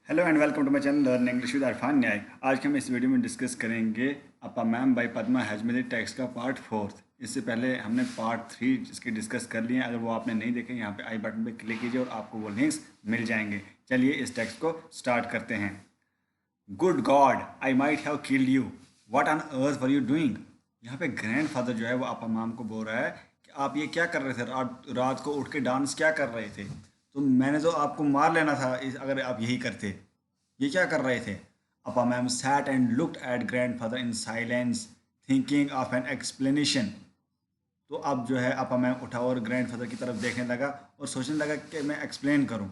Hello and welcome to my channel learn English with Arfan न्याय। आज के हम इस वीडियो में डिस्कस करेंगे अपा मैम बाय पद्मा हजमली टेक्स्ट का पार्ट 4। इससे पहले हमने पार्ट 3 इसकी डिस्कस कर लिए हैं। अगर वो आपने नहीं देखे, यहाँ पे आई बटन पे क्लिक कीजिए और आपको वो लिंक्स मिल जाएंगे। चलिए इस टेक्स्ट को स्टार्ट करते हैं। Good God, I might have killed you, what on earth were you doing. यहाँ पे ग्रैंडफादर जो है वो अपा मैम को बोल रहा है कि आप ये क्या कर रहे थे, रात को उठ के डांस क्या कर रहे थे। तो मैंने तो आपको मार लेना था अगर आप यही करते। ये क्या कर रहे थे। अपा ma'am sat and looked at grandfather in silence, thinking of an explanation। तो अब जो है अपा मैम उठा और ग्रैंडफादर की तरफ देखने लगा और सोचने लगा कि मैं एक्सप्लेन करूं।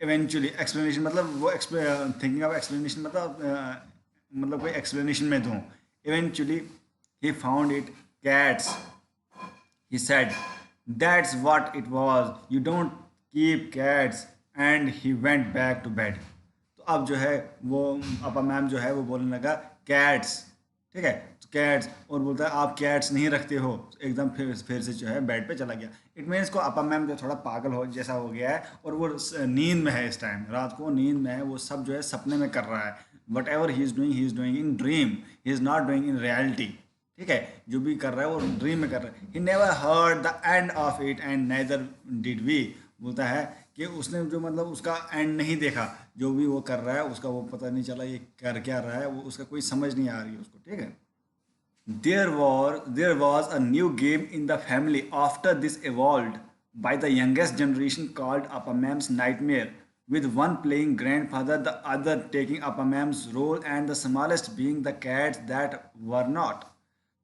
इवेंचुअली एक्सप्लेनेशन मतलब वो थिंकिंग ऑफ एक्सप्लेनेशन मतलब कोई एक्सप्लेनेशन में दूं। Eventually he found it cats, he said, that's what it was, you don't keep cats, and he went back to bed। तो अब जो है वो अपा मैम जो है वो बोलने लगा कैट्स, ठीक है, तो कैट्स, और बोलता है आप कैट्स नहीं रखते हो। एकदम फिर से जो है बेड पे चला गया। इट मीन्स को अपा मैम जो थोड़ा पागल हो जैसा हो गया है और वो नींद में है। इस टाइम रात को नींद में है, वो सब जो है सपने में कर रहा है। What ever he is doing in dream, he is not doing in reality. ठीक है, जो भी कर रहा है वो ड्रीम में कर रहा है। He never heard the end of it and neither did we. बोलता है कि उसने जो मतलब उसका एंड नहीं देखा, जो भी वो कर रहा है उसका वो पता नहीं चला ये कर क्या रहा है, वो उसका कोई समझ नहीं आ रही है उसको। ठीक है, there was a new game in the family after this evolved by the youngest generation called Apamam's Nightmare, with one playing grandfather, the other taking Apamam's role, and the smallest being the cats that were not।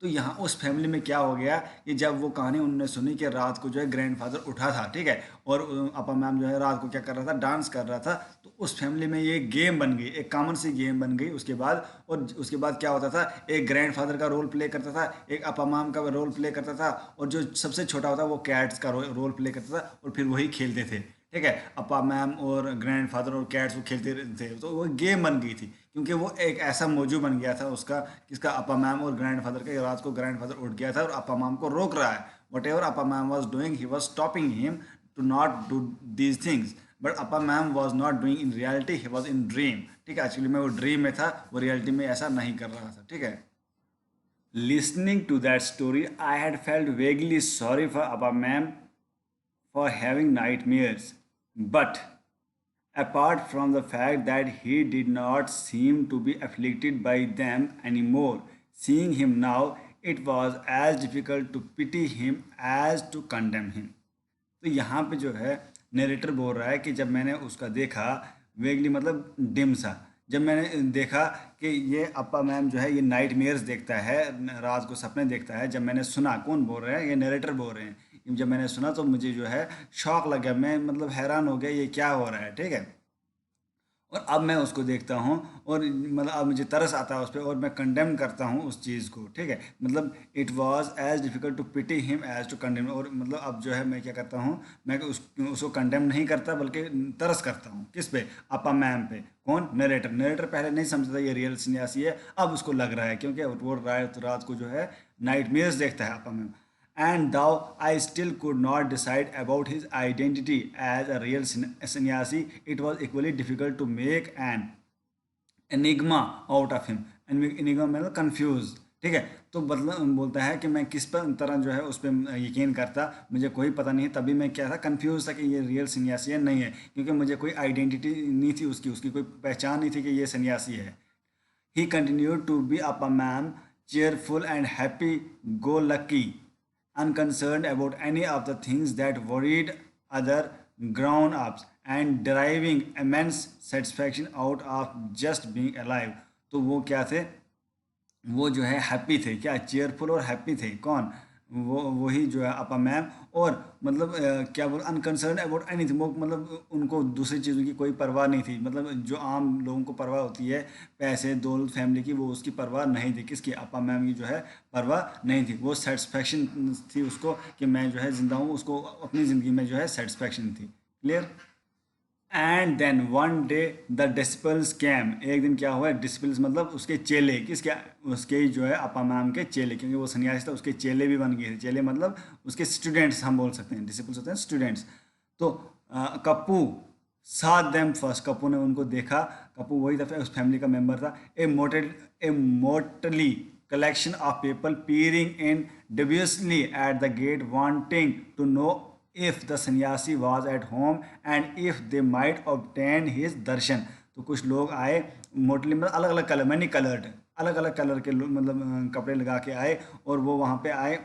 तो यहाँ उस family में क्या हो गया कि जब वो कहानी उन्होंने सुनी कि रात को जो है ग्रैंडफादर उठा था, ठीक है, और अपा मैम जो है रात को क्या कर रहा था, डांस कर रहा था। तो उस फैमिली में ये गेम बन गई, एक कॉमन सी गेम बन गई उसके बाद। और उसके बाद क्या होता था, एक ग्रैंडफादर का रोल प्ले करता था, एक अपा मैम का रोल प्ले करता था, और जो सबसे छोटा होता वो कैट्स का रोल प्ले करता था, और फिर वही खेलते थे। ठीक है, अपा मैम और ग्रैंडफादर और कैट्स वो खेलते थे, तो वो गेम बन गई थी, क्योंकि वो एक ऐसा मौजू बन गया था उसका, किसका, अपा मैम और ग्रैंडफादर का। रात को ग्रैंडफादर उठ गया था और अपा मैम को रोक रहा है। Whatever Apa ma'am was doing he was stopping him to not do these things, but Apa ma'am was not doing in reality, he was in dream. ठीक है, एक्चुअली में वो ड्रीम में था, वो रियलिटी में ऐसा नहीं कर रहा था। ठीक है, listening to that story, I had felt vaguely sorry for Appa Ma'am for having nightmares. But apart from the fact that he did not seem to be afflicted by them anymore, seeing him now, it was as difficult to pity him as to condemn him। तो यहाँ पे जो है narrator बोल रहा है कि जब मैंने उसका देखा, वेगली मतलब डिम सा, जब मैंने देखा कि ये अपा मैम जो है ये नाइट मेयर्स देखता है, रात को सपने देखता है। जब मैंने सुना, कौन बोल रहे हैं, ये नरेटर बोल रहे हैं, जब मैंने सुना तो मुझे जो है शौक लग गया, मैं मतलब हैरान हो गया ये क्या हो रहा है। ठीक है, और अब मैं उसको देखता हूँ और मतलब अब मुझे तरस आता है उस पर, और मैं कंडेम करता हूँ उस चीज़ को। ठीक है, मतलब it was as difficult to pity him as to condemn. और मतलब अब जो है मैं क्या करता हूँ, मैं उसको कंडेम नहीं करता बल्कि तरस करता हूँ। किस पे, अपा मैम पे। कौन, नरेटर। नरेटर पहले नहीं समझता था ये रियल सन्यासी है, अब उसको लग रहा है, क्योंकि वो रात को जो है नाइट देखता है अपा ma'am. And though I still could not decide about his identity as a real sannyasi, it was equally difficult to make an enigma out of him। enigma मतलब confuse। ठीक है, तो मतलब बोलता है कि मैं किस पर तरह जो है उस पर यकीन करता, मुझे कोई पता नहीं। तभी मैं क्या था, कंफ्यूज था कि ये रियल सन्यासी है नहीं है, क्योंकि मुझे कोई आइडेंटिटी नहीं थी उसकी, उसकी कोई पहचान नहीं थी कि ये सन्यासी है। He continued to be up a man, cheerful and happy go lucky, unconcerned about any of the things that worried other grown ups, and deriving immense satisfaction out of just being alive। तो वो क्या थे, वो जो है happy थे, क्या, cheerful और हैप्पी थे। कौन, वो वही जो है अपा मैम। और मतलब क्या बोल, अनकंसर्न अबाउट एनीथिंग, वो मतलब उनको दूसरी चीज़ों की कोई परवाह नहीं थी। मतलब जो आम लोगों को परवाह होती है, पैसे दौलत फैमिली की, वो उसकी परवाह नहीं थी। किसकी, अपा मैम की जो है परवाह नहीं थी। वो सेटिस्फैक्शन थी उसको कि मैं जो है ज़िंदा हूँ, उसको अपनी ज़िंदगी में जो है सेटिस्फैक्शन थी। Clear. And then one day the disciples came, एक दिन क्या हुआ, डिसिपल्स मतलब उसके चेले, किसके, उसके जो है अपा मैम के चेले, क्योंकि वो सन्यासी था, उसके चेले भी बन गए थे। चेले मतलब उसके स्टूडेंट्स हम बोल सकते हैं, डिसिपल्स होते हैं स्टूडेंट्स। तो Kappu saw them first, Kapoor ने उनको देखा। कपूर वही दफे उस फैमिली का मेंबर था। A motley collection of people peering in dubiously at the gate, wanting to know if the sannyasi was at home and if they might obtain his darshan। तो कुछ लोग आए, मोटली मतलब अलग अलग कलर, मैनी कलर्ड, अलग अलग कलर के मतलब कपड़े लगा के आए, और वो वहाँ पे आए,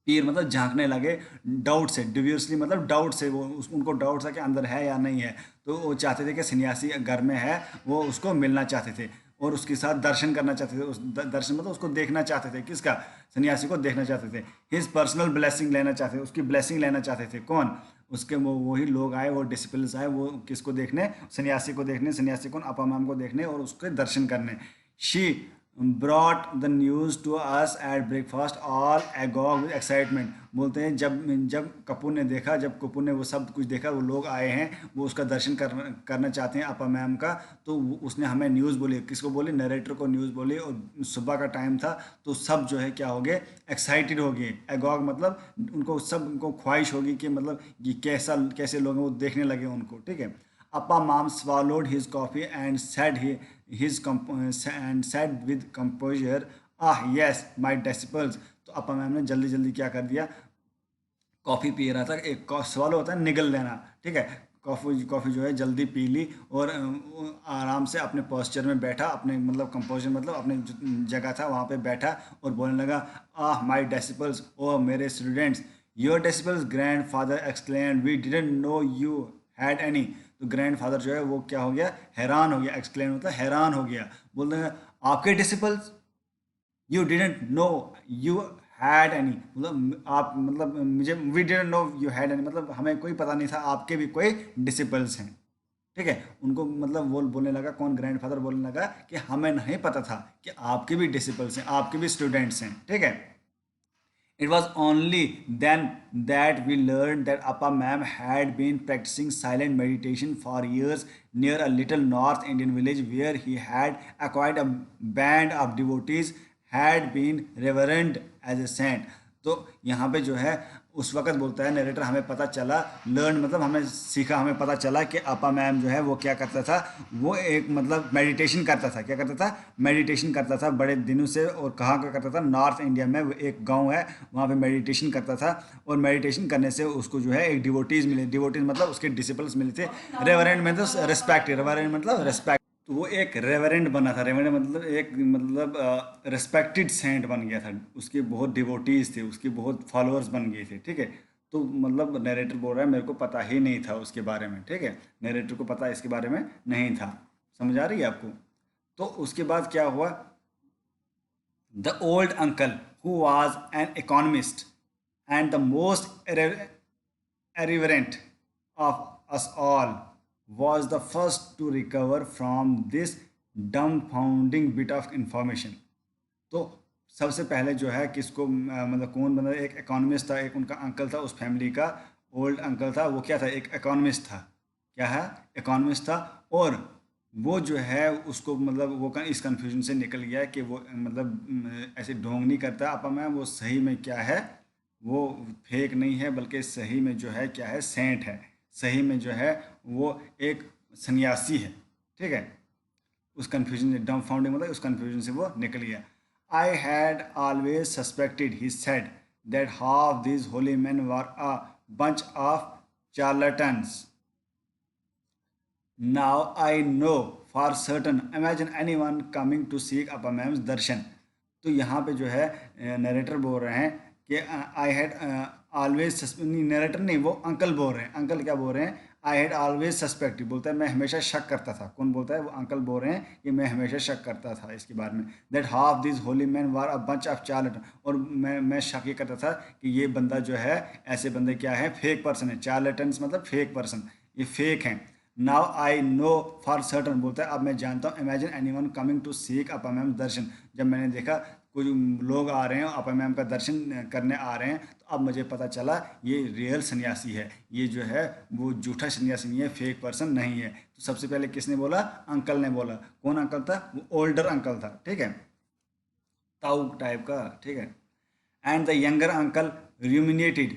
तीर मतलब झांकने लगे, डाउट से, डिव्यूसली मतलब डाउट से, वो उनको डाउट था कि अंदर है या नहीं है। तो वो चाहते थे कि सन्यासी घर में है, वो उसको मिलना चाहते थे और उसके साथ दर्शन करना चाहते थे। उस दर्शन मतलब उसको देखना चाहते थे, किसका, सन्यासी को देखना चाहते थे। हिज पर्सनल ब्लेसिंग लेना चाहते थे, उसकी ब्लेसिंग लेना चाहते थे। कौन, उसके वो वही लोग आए, वो डिसिपल्स आए, वो किसको देखने, सन्यासी को देखने, सन्यासी कौन, अपामाम को देखने और उसके दर्शन करने। She brought the news to us at breakfast, all agog with excitement। बोलते हैं जब जब कपूर ने देखा, जब कपूर ने वो सब कुछ देखा, वो लोग आए हैं, वो उसका दर्शन करना चाहते हैं अपा मैम का, तो उसने हमें न्यूज़ बोली। किसको बोली, नरेटर को न्यूज़ बोली, और सुबह का टाइम था, तो सब जो है क्या हो गए, एक्साइटेड हो गए। एगॉग मतलब उनको, सब उनको ख्वाहिश होगी कि मतलब ये कैसा, कैसे लोग हैं, वो देखने लगे उनको, ठीक है। Appa Mom swallowed his coffee and said with composure, "Ah yes, my disciples"। तो अपा मैम ने जल्दी जल्दी क्या कर दिया, कॉफ़ी पी रहा था, एक सवाल होता है निगल लेना, ठीक है। कॉफ़ी जो है जल्दी पी ली, और आराम से अपने पोस्चर में बैठा, अपने मतलब कंपोजर मतलब अपने जगह था वहाँ पे बैठा, और बोलने लगा, आह माई डेसिपल्स, ओ मेरे students. Your disciples grandfather exclaimed, we didn't know you had any. तो ग्रैंड फादर जो है वो क्या हो गया, हैरान हो गया। एक्सक्लेम मतलब हैरान हो गया। बोलते हैं आपके disciples, you didn't know you had any, मतलब आप मतलब मुझे, we didn't know you had any मतलब हमें कोई पता नहीं था आपके भी कोई डिसिपल्स हैं, ठीक है। उनको मतलब वो बोलने लगा, कौन, ग्रैंडफादर बोलने लगा कि हमें नहीं पता था कि आपके भी डिसिपल्स हैं, आपके भी स्टूडेंट्स हैं, ठीक है। It was only then that we learned that Appa Ma'am had been practicing silent meditation for years near a little North Indian village where he had acquired a band of devotees, had been revered as a saint। तो यहाँ पे जो है उस वक्त बोलता है narrator, हमें पता चला, लर्न मतलब हमें सीखा, हमें पता चला कि अपा मैम जो है वो क्या करता था, वो एक मतलब मेडिटेशन करता था। क्या करता था, मेडिटेशन करता था बड़े दिनों से। और कहाँ का करता था, नॉर्थ इंडिया में एक गांव है, वहाँ पे मेडिटेशन करता था। और मेडिटेशन करने से उसको जो है एक डिवोटीज मिले, डिवोटीज मतलब उसके डिसिपल्स मिले थे। रेवरेंड मतलब रिस्पेक्ट, रेवरेंड मतलब रिस्पेक्ट। तो वो एक रेवरेंड बना था, रेवरेंड मतलब एक मतलब रिस्पेक्टेड सेंट बन गया था। उसके बहुत डिवोटीज थे, उसके बहुत फॉलोअर्स बन गए थे, ठीक है। तो मतलब नरेटर बोल रहा है मेरे को पता ही नहीं था उसके बारे में, ठीक है। नरेटर को पता इसके बारे में नहीं था। समझ आ रही है आपको। तो उसके बाद क्या हुआ, the old uncle who was an economist and the most irreverent of us all was the first to recover from this dumbfounding bit of information। तो सबसे पहले जो है किसको मतलब कौन, मतलब एक इकोनॉमिस्ट था, एक उनका अंकल था उस फैमिली का, ओल्ड अंकल था, वो क्या था, एक इकोनॉमिस्ट था। क्या है, इकोनॉमिस्ट था। और वो जो है उसको मतलब वो इस कंफ्यूजन से निकल गया कि वो मतलब ऐसे ढोंग नहीं करता अपा मैं, वो सही में क्या है, वो फेक नहीं है, बल्कि सही में जो है क्या है, सेंट है। सही में जो है वो एक सन्यासी है, ठीक है। उस कन्फ्यूजन से, डम फाउंडिंग मतलब उस कन्फ्यूजन से वो निकल गया। I had always suspected, he said, that half these Holi man were a bunch of charlatans. Now I know for certain. Imagine anyone coming to seek Appa Ma'am's darshan। तो यहाँ पे जो है नरेटर बोल रहे हैं कि आई हैड ऑलवेज, नरेटर नहीं, वो अंकल बोल रहे हैं। अंकल क्या बोल रहे हैं, आई हैड ऑलवेज सस्पेक्ट, बोलता है मैं हमेशा शक करता था। कौन बोलता है, वो अंकल बोल रहे हैं कि मैं हमेशा शक करता था इसके बारे में। That half this Holi man were a bunch of Charlton. और मैं शक ये करता था कि ये बंदा जो है, ऐसे बंदे क्या है, फेक पर्सन है। चार्लटन्स मतलब फेक पर्सन, ये फेक हैं। Now I know for certain, बोलता है अब मैं जानता हूँ। Imagine any one coming to seek Appa Mam darshan, जब मैंने देखा कुछ लोग आ रहे हैं अपा मैम का दर्शन करने आ रहे हैं, तो अब मुझे पता चला ये रियल सन्यासी है। ये जो है वो झूठा सन्यासी नहीं है, फेक पर्सन नहीं है। तो सबसे पहले किसने बोला, अंकल ने बोला। कौन अंकल था, वो ओल्डर अंकल था, ठीक है, ताऊ टाइप का, ठीक है। And the younger uncle ruminated,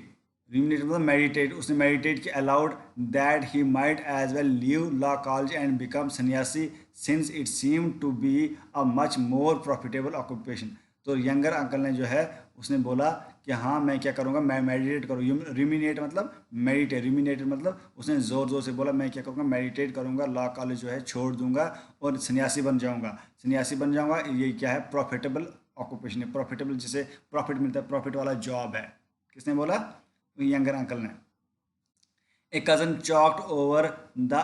ruminate मतलब meditate, उसने meditate की allowed that he might as well leave law college and become sannyasi since it seemed to be a much more profitable occupation. तो younger uncle ने जो है उसने बोला कि हाँ मैं क्या करूँगा, मैं मेडिटेट करूँ। रिमिनेट मतलब मेडिटेट, रिमिनेट मतलब उसने ज़ोर ज़ोर से बोला मैं क्या करूँगा, मेडिटेट करूँगा, लॉ कॉलेज जो है छोड़ दूंगा और सन्यासी बन जाऊँगा। सन्यासी बन जाऊँगा, ये क्या है, प्रॉफिटेबल ऑक्यूपेशन है। प्रॉफिटेबल जिसे प्रॉफिट मिलता है, प्रॉफिट वाला जॉब है। किसने बोला? यंगर अंकल ने। A cousin chalked over the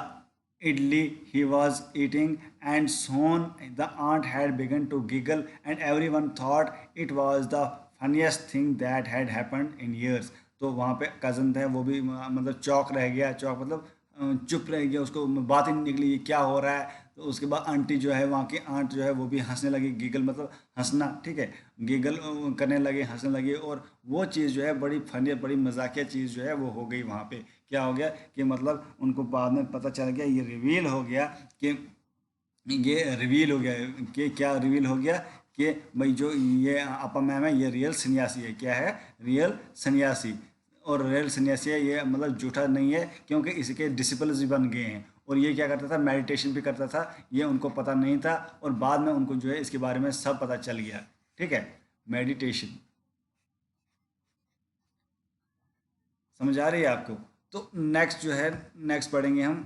idli he was eating, and soon the aunt had begun to giggle, and everyone thought it was the funniest thing that had happened in years. तो वहाँ पे cousin थे, वो भी मतलब चौक रह गया। चौक मतलब चुप रह गया, उसको बात ही नहीं निकली ये क्या हो रहा है। तो उसके बाद आंटी जो है, वहाँ की आंट जो है, वो भी हंसने लगी। गीगल मतलब हंसना, ठीक है। गीगल करने लगे, हंसने लगे, और वो चीज़ जो है बड़ी फनी, बड़ी मजाकिया चीज़ जो है वो हो गई वहाँ पे। क्या हो गया कि मतलब उनको बाद में पता चल गया, ये रिवील हो गया कि ये रिवील हो गया कि क्या रिवील हो गया कि भाई जो ये अपा मैम है ये रियल सन्यासी है। क्या है? रियल सन्यासी। और रियल सन्यासी है ये, मतलब झूठा नहीं है, क्योंकि इसके डिसिपल्स भी बन गए हैं। और ये क्या करता था, मेडिटेशन भी करता था। ये उनको पता नहीं था, और बाद में उनको जो है इसके बारे में सब पता चल गया। ठीक है, मेडिटेशन। समझ आ रही है आपको? तो नेक्स्ट जो है, नेक्स्ट पढ़ेंगे हम।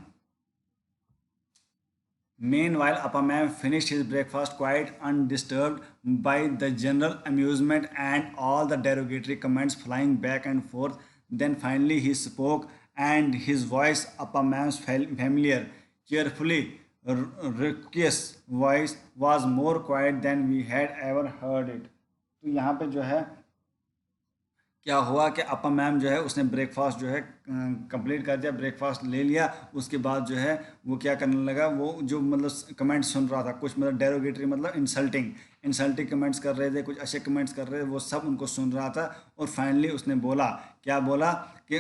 Meanwhile, Appamam finished his breakfast quite undisturbed by the general amusement and all the derogatory comments flying back and forth. Then finally he spoke, and his voice, Appamam's familiar, cheerfully raucous voice, was more quiet than we had ever heard it. तो यहाँ पे जो है क्या हुआ कि अपा ma'am जो है उसने ब्रेकफास्ट जो है कंप्लीट कर दिया, ब्रेकफास्ट ले लिया। उसके बाद जो है वो क्या करने लगा, वो जो मतलब कमेंट्स सुन रहा था, कुछ मतलब डेरोगेटरी मतलब इंसल्टिंग, इंसल्टिंग कमेंट्स कर रहे थे, कुछ अच्छे कमेंट्स कर रहे थे, वो सब उनको सुन रहा था। और फाइनली उसने बोला, क्या बोला कि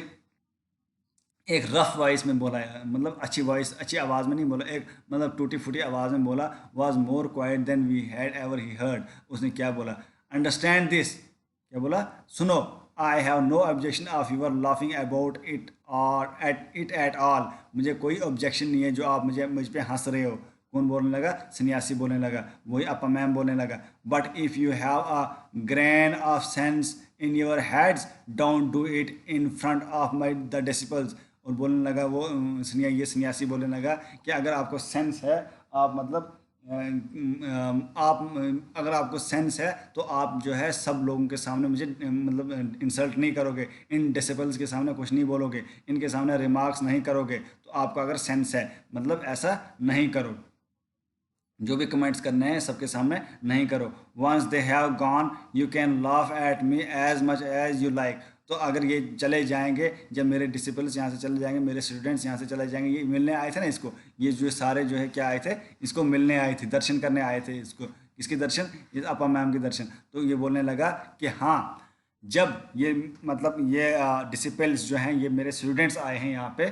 एक रफ वॉइस में बोला है, मतलब अच्छी वॉइस, अच्छी आवाज़ में नहीं बोला, एक मतलब टूटी फूटी आवाज़ में बोला। Was more quiet then we had ever he heard. उसने क्या बोला? Understand this. क्या बोला? सुनो, I have no objection of your laughing about it और एट इट एट ऑल। मुझे कोई ऑब्जेक्शन नहीं है जो आप मुझ पे हंस रहे हो। कौन बोलने लगा? सन्यासी बोलने लगा, वही अपा मैम बोलने लगा। But if you have a grain of sense in your heads, don't do it in front of my the disciples. और बोलने लगा वो ये सन्यासी बोलने लगा कि अगर आपको सेंस है, आप मतलब आप अगर आपको सेंस है तो आप जो है सब लोगों के सामने मुझे मतलब इंसल्ट नहीं करोगे, इन डिसिपल्स के सामने कुछ नहीं बोलोगे, इनके सामने रिमार्क्स नहीं करोगे। तो आपको अगर सेंस है मतलब ऐसा नहीं करो, जो भी कमेंट्स करने हैं सबके सामने नहीं करो। Once they have gone you can laugh at me as much as you like. तो अगर ये चले जाएंगे, जब मेरे डिसिपल्स यहाँ से चले जाएंगे, मेरे स्टूडेंट्स यहाँ से चले जाएंगे, ये मिलने आए थे ना इसको, ये जो सारे जो है क्या आए थे, इसको मिलने आए थे, दर्शन करने आए थे इसको। किसके दर्शन? ये अपा मैम के दर्शन। तो ये बोलने लगा कि हाँ, जब ये मतलब ये डिसिपल्स जो हैं, ये मेरे स्टूडेंट्स आए हैं यहाँ पे,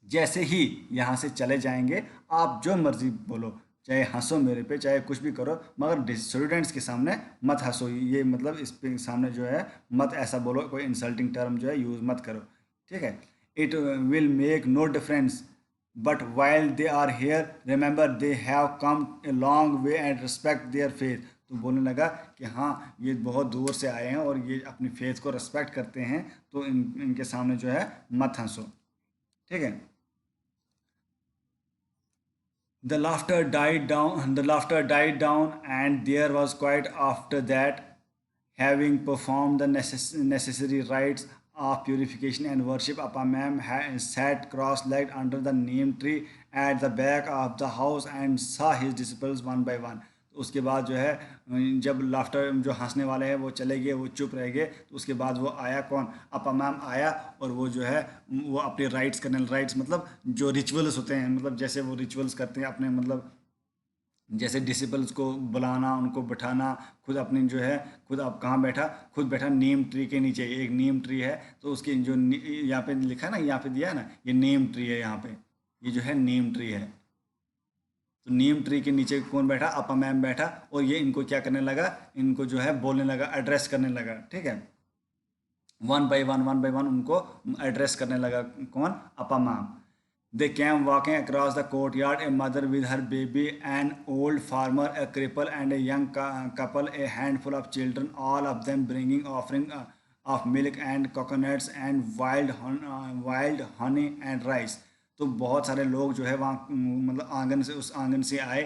जैसे ही यहाँ से चले जाएंगे, आप जो मर्जी बोलो, चाहे हंसो मेरे पे, चाहे कुछ भी करो, मगर स्टूडेंट्स के सामने मत हंसो। ये मतलब इस पे सामने जो है मत ऐसा बोलो, कोई इंसल्टिंग टर्म जो है यूज़ मत करो। ठीक है? It will make no difference, but while they are here remember they have come a long way and respect their faith. तो बोलने लगा कि हाँ, ये बहुत दूर से आए हैं और ये अपनी फेथ को रिस्पेक्ट करते हैं, तो इनके सामने जो है मत हंसो। ठीक है? The laughter died down, and there was quiet after that. Having performed the necessary rites of purification and worship, Appamam sat cross-legged under the neem tree at the back of the house and saw his disciples one by one. तो उसके बाद जो है जब laughter जो हंसने वाले हैं वो चले गए, वो चुप रह गए, तो उसके बाद वो आया कौन? अपा मैम आया। और वो जो है वो अपने राइट्स करने, राइट्स मतलब जो रिचुअल्स होते हैं, मतलब जैसे वो रिचुअल्स करते हैं अपने, मतलब जैसे डिसिपल्स को बुलाना, उनको बिठाना, खुद अपनी जो है, खुद आप कहाँ बैठा, खुद बैठा नीम ट्री के नीचे। एक नीम ट्री है, तो उसकी जो यहाँ पे लिखा है ना, यहाँ पे दिया है ना, ये नीम ट्री है यहाँ पे, ये जो है नीम ट्री है। तो नीम ट्री के नीचे कौन बैठा? अपा मैम बैठा। और ये इनको क्या करने लगा, इनको जो है बोलने लगा, एड्रेस करने लगा। ठीक है? वन बाय वन उनको एड्रेस करने लगा। कौन? अपा ma'am. They came walking across the courtyard, a mother with her baby, an old farmer, a cripple, and a young couple, a handful of children, all of them bringing offering of milk and coconuts and wild honey and rice. तो बहुत सारे लोग जो है वहाँ मतलब आंगन से, उस आंगन से आए।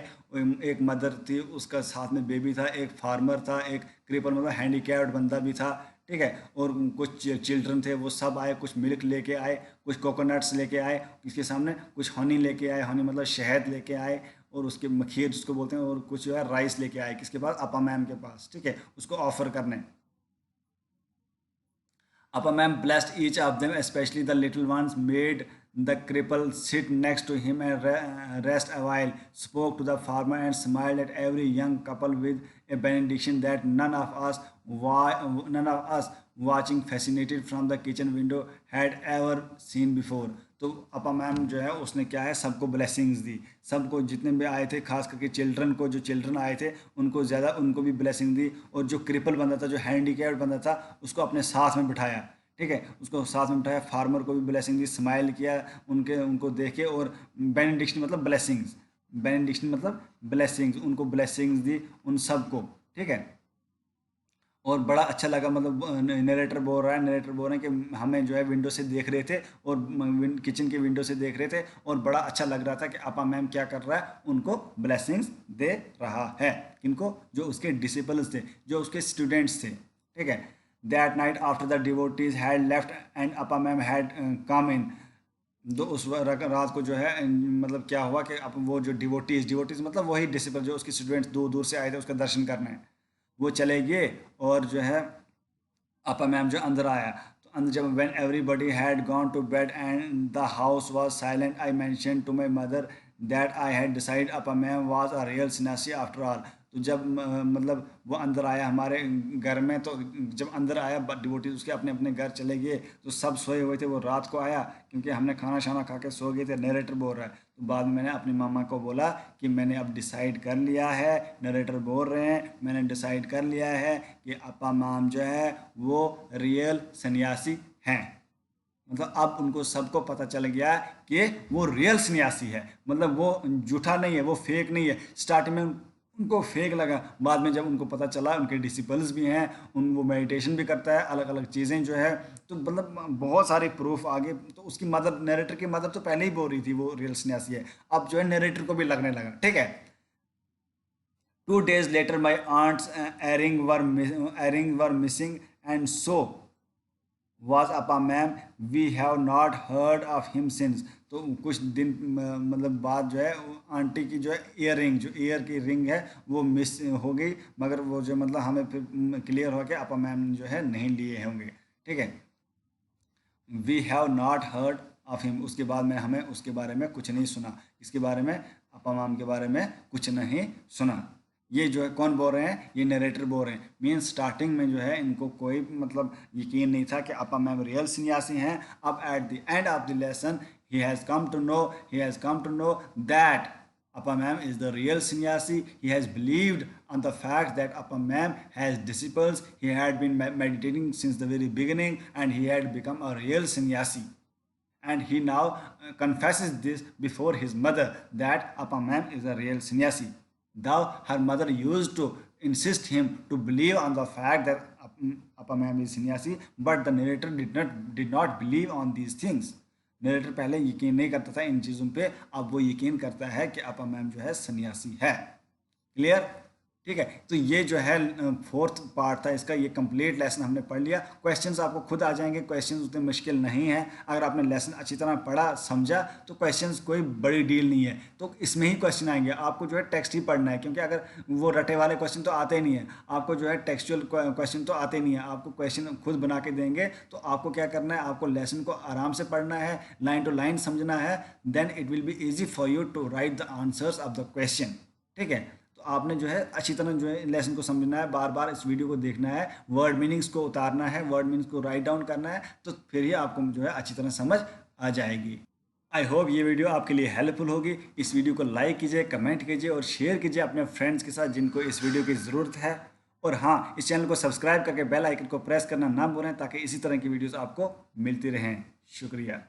एक मदर थी, उसका साथ में बेबी था, एक फार्मर था, एक क्रिपल मतलब हैंडीकैप्ड बंदा भी था, ठीक है, और कुछ चिल्ड्रन थे, वो सब आए, कुछ मिल्क लेके आए, कुछ कोकोनट्स लेके आए इसके सामने, कुछ हनी लेके आए, हनी मतलब शहद लेके आए, और उसके मखीर जिसको बोलते हैं, और कुछ जो है राइस लेके आए, किसके पास? अपा मैम के पास, ठीक है, उसको ऑफर करने। Upper man blessed each of them, especially the little ones, made the cripple sit next to him and rest a while, spoke to the farmer, and smiled at every young couple with a benediction that none of us watching fascinated from the kitchen window had ever seen before. तो अपा ma'am जो है उसने क्या है, सबको blessings दी, सबको जितने भी आए थे, खास करके चिल्ड्रन को, जो चिल्ड्रन आए थे उनको ज़्यादा, उनको भी ब्लेसिंग दी, और जो क्रिपल बंदा था, जो हैंडीकैप्ड बंदा था, उसको अपने साथ में बिठाया, ठीक है, उसको साथ में बिठाया। फार्मर को भी ब्लेसिंग दी, स्माइल किया उनके, उनको देखे, और बेनेडिक्शन मतलब ब्लेसिंग्स, बेनेडिक्शन मतलब ब्लेसिंग्स, उनको ब्लेसिंग्स दी उन सबको, ठीक है। और बड़ा अच्छा लगा, मतलब नरेटर बोल रहे हैं कि हमें जो है विंडो से देख रहे थे, और किचन के विंडो से देख रहे थे, और बड़ा अच्छा लग रहा था कि अपा मैम क्या कर रहा है, उनको ब्लेसिंग्स दे रहा है। किनको? जो उसके डिसिपल्स थे, जो उसके स्टूडेंट्स थे, ठीक है। That night after the devotees had left and अपा मैम हैड कम इन, तो उस रात को जो है मतलब क्या हुआ कि अब वो जो डिवोटीज मतलब वही डिसिपल, जो उसके स्टूडेंट्स दूर दूर से आए थे उसका दर्शन करने, वो चले गए, और जो है अपा मैम जो अंदर आया, तो अंदर जब when everybody had gone to bed and the house was silent, I mention to my mother that I had decide Appa Mam was a real sannyasi after all. तो जब मतलब वो अंदर आया हमारे घर में, तो जब अंदर आया डिवोटी उसके अपने अपने घर चले गए, तो सब सोए हुए थे, वो रात को आया, क्योंकि हमने खाना शाना खा के सो गए थे। नरेटर बोल रहा है, तो बाद में मैंने अपनी मामा को बोला कि मैंने अब डिसाइड कर लिया है, नरेटर बोल रहे हैं, मैंने डिसाइड कर लिया है कि अपा माम जो है वो रियल सन्यासी हैं। मतलब अब उनको सबको पता चल गया कि वो रियल सन्यासी है, मतलब वो झूठा नहीं है, वो फेक नहीं है। स्टार्टिंग में उनको फेक लगा, बाद में जब उनको पता चला उनके डिसिपल्स भी हैं, उन वो मेडिटेशन भी करता है, अलग अलग चीज़ें जो है, तो मतलब बहुत सारे प्रूफ आगे। तो उसकी मदर, नरेटर की मदर तो पहले ही बोल रही थी वो रियल सन्यासी है, अब जो है नरेटर को भी लगने लगा, ठीक है। 2 days later my aunt's earring were missing, and so was Appa Mam, we have not heard of him since. तो कुछ दिन मतलब बाद जो है आंटी की जो है जो ईयर की रिंग है वो मिस हो गई, मगर वो जो मतलब हमें फिर क्लियर हो गया अपा मैम जो है नहीं लिए होंगे, ठीक है। We have not heard of him, उसके बाद में हमें उसके बारे में कुछ नहीं सुना, इसके बारे में, अपा मैम के बारे में कुछ नहीं सुना। ये जो है कौन बोल रहे हैं? ये नरेटर बोल रहे हैं। मीन स्टार्टिंग में जो है इनको कोई मतलब यकीन नहीं था कि अपा मैम रियल सन्यासी हैं। अब at the end of the lesson he has come to know that Appa Mam is the real sannyasi. He has believed on the fact that Appa Mam has disciples. He had been meditating since the very beginning, and he had become a real sannyasi. And he now confesses this before his mother that Appa Mam is a real sannyasi. Though her mother used to insist him to believe on the fact that Appa Mam is sannyasi, but the narrator did not believe on these things. Narrator पहले यकीन नहीं करता था इन चीज़ों पे, अब वो यकीन करता है कि अपा मैम जो है सन्यासी है। क्लियर? ठीक है, तो ये जो है फोर्थ पार्ट था इसका, ये कंप्लीट लेसन हमने पढ़ लिया। क्वेश्चंस आपको खुद आ जाएंगे, क्वेश्चंस उतने मुश्किल नहीं है। अगर आपने लेसन अच्छी तरह पढ़ा समझा तो क्वेश्चंस कोई बड़ी डील नहीं है, तो इसमें ही क्वेश्चन आएंगे। आपको जो है टेक्स्ट ही पढ़ना है, क्योंकि अगर वो रटे वाले क्वेश्चन तो आते नहीं है, आपको जो है टेक्सचुअल क्वेश्चन तो आते नहीं है, आपको क्वेश्चन खुद बना के देंगे। तो आपको क्या करना है, आपको लेसन को आराम से पढ़ना है, लाइन टू लाइन समझना है, then it will be easy for you to write the answers of the question. ठीक है, तो आपने जो है अच्छी तरह जो है लेसन को समझना है, बार बार इस वीडियो को देखना है, वर्ड मीनिंग्स को उतारना है, वर्ड मीनिंग्स को राइट डाउन करना है, तो फिर ही आपको जो है अच्छी तरह समझ आ जाएगी। आई होप ये वीडियो आपके लिए हेल्पफुल होगी। इस वीडियो को लाइक कीजिए, कमेंट कीजिए और शेयर कीजिए अपने फ्रेंड्स के साथ जिनको इस वीडियो की ज़रूरत है। और हाँ, इस चैनल को सब्सक्राइब करके बेल आइकन को प्रेस करना ना भूलें ताकि इसी तरह की वीडियोस आपको मिलती रहें। शुक्रिया।